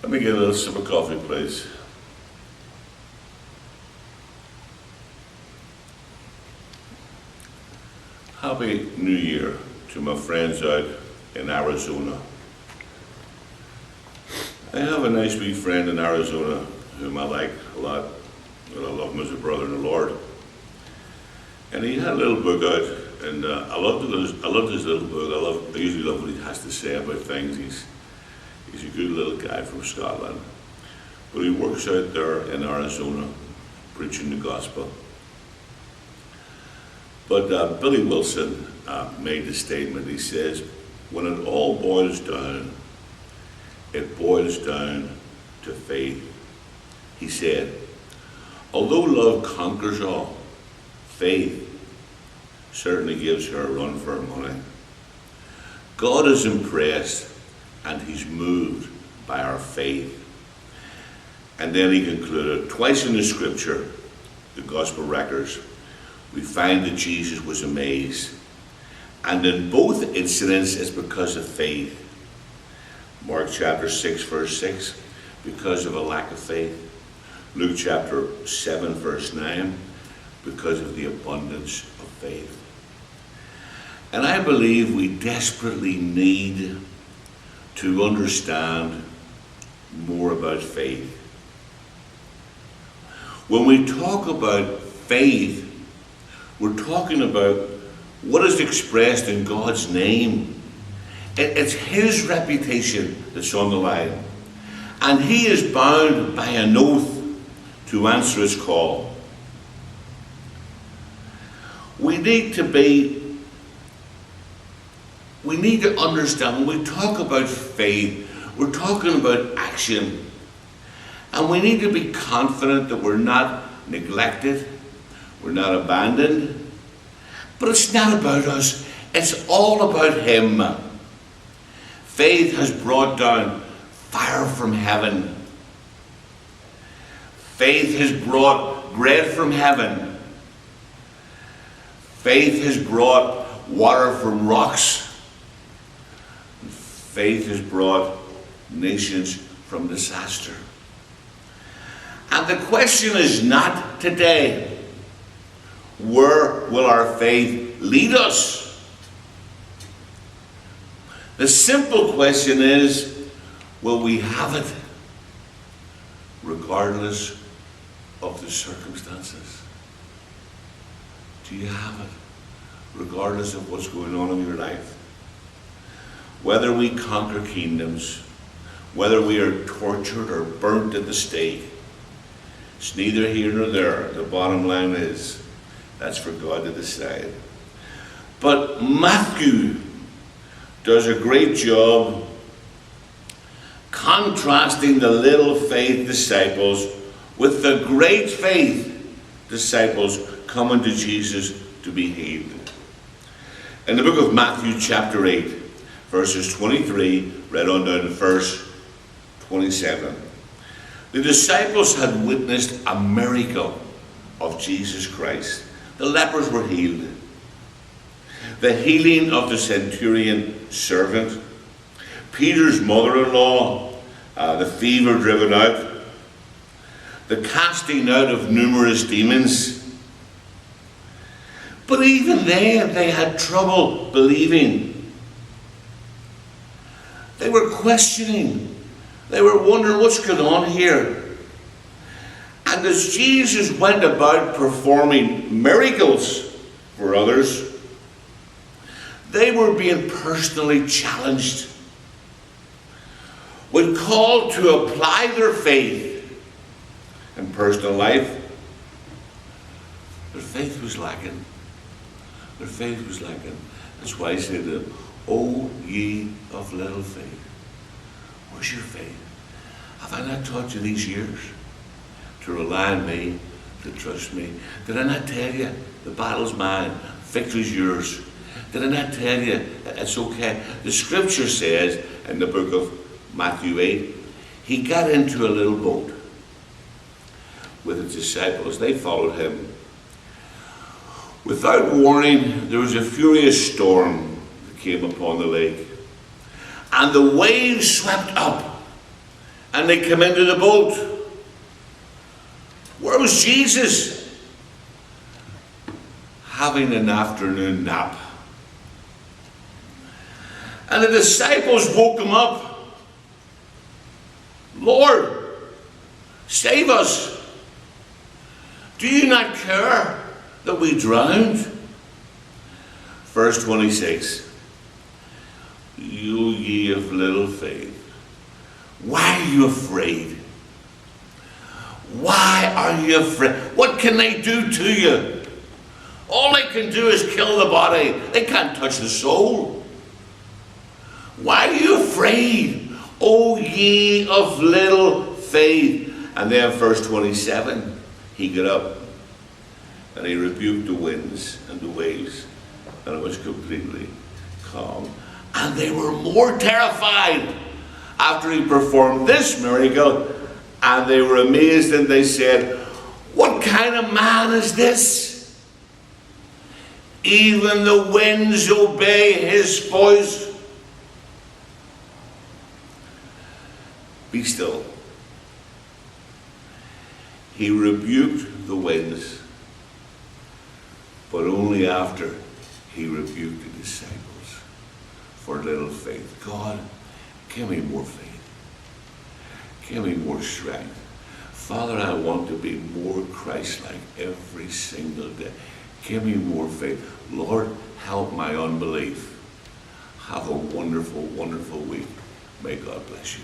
Let me get a little sip of coffee, please. Happy New Year to my friends out in Arizona. I have a nice wee friend in Arizona whom I like a lot, and I love him as a brother in the Lord. And he had a little book out, and I loved his little book. I usually love what he has to say about things. He's a good little guy from Scotland, but he works out there in Arizona preaching the gospel. But Billy Wilson made the statement. He says, when it all boils down, it boils down to faith. He said, although love conquers all, faith certainly gives her a run for her money. God is impressed and he's moved by our faith. And then he concluded, twice in the scripture, the gospel records, we find that Jesus was amazed. And in both incidents, it's because of faith. Mark chapter 6, verse 6, because of a lack of faith. Luke chapter 7, verse 9, because of the abundance of faith. And I believe we desperately need to understand more about faith. When we talk about faith, we're talking about what is expressed in God's name. It's his reputation that's on the line. And he is bound by an oath to answer his call. We need to understand, when we talk about faith, we're talking about action. And we need to be confident that we're not neglected, we're not abandoned. But it's not about us, it's all about him. Faith has brought down fire from heaven. Faith has brought bread from heaven. Faith has brought water from rocks. Faith has brought nations from disaster. And the question is not today, where will our faith lead us? The simple question is, will we have it regardless of the circumstances? Do you have it regardless of what's going on in your life? Whether we conquer kingdoms, whether we are tortured or burnt at the stake, it's neither here nor there. The bottom line is, that's for God to decide. But Matthew does a great job contrasting the little faith disciples with the great faith disciples coming to Jesus to be healed. In the book of Matthew chapter 8, verses 23, read on down to verse 27. The disciples had witnessed a miracle of Jesus Christ. The lepers were healed. The healing of the centurion servant. Peter's mother-in-law, the fever driven out. The casting out of numerous demons. But even then, they had trouble believing. They were questioning. They were wondering what's going on here. And as Jesus went about performing miracles for others, they were being personally challenged. When called to apply their faith in personal life, their faith was lacking. Their faith was lacking. That's why he said to them, O ye of little faith. Where's your faith? Have I not taught you these years to rely on me, to trust me? Did I not tell you the battle's mine, victory's yours? Did I not tell you it's okay? The scripture says in the book of Matthew 8, he got into a little boat with his disciples. They followed him. Without warning, there was a furious storm that came upon the lake. And the waves swept up And they come into the boat. Where was Jesus? Having an afternoon nap. And the disciples woke him up. Lord, save us. Do you not care that we drowned? Verse 26. You ye of little faith. Why are you afraid? Why are you afraid? What can they do to you? All they can do is kill the body. They can't touch the soul. Why are you afraid, O ye of little faith? And then verse 27, he got up and he rebuked the winds and the waves, and it was completely calm. And they were more terrified after he performed this miracle, and they were amazed, and they said, what kind of man is this? Even the winds obey his voice. Be still. He rebuked the winds, but only after he rebuked the disciples for little faith. God, give me more faith. Give me more strength. Father, I want to be more Christ-like every single day. Give me more faith. Lord, help my unbelief. Have a wonderful, wonderful week. May God bless you.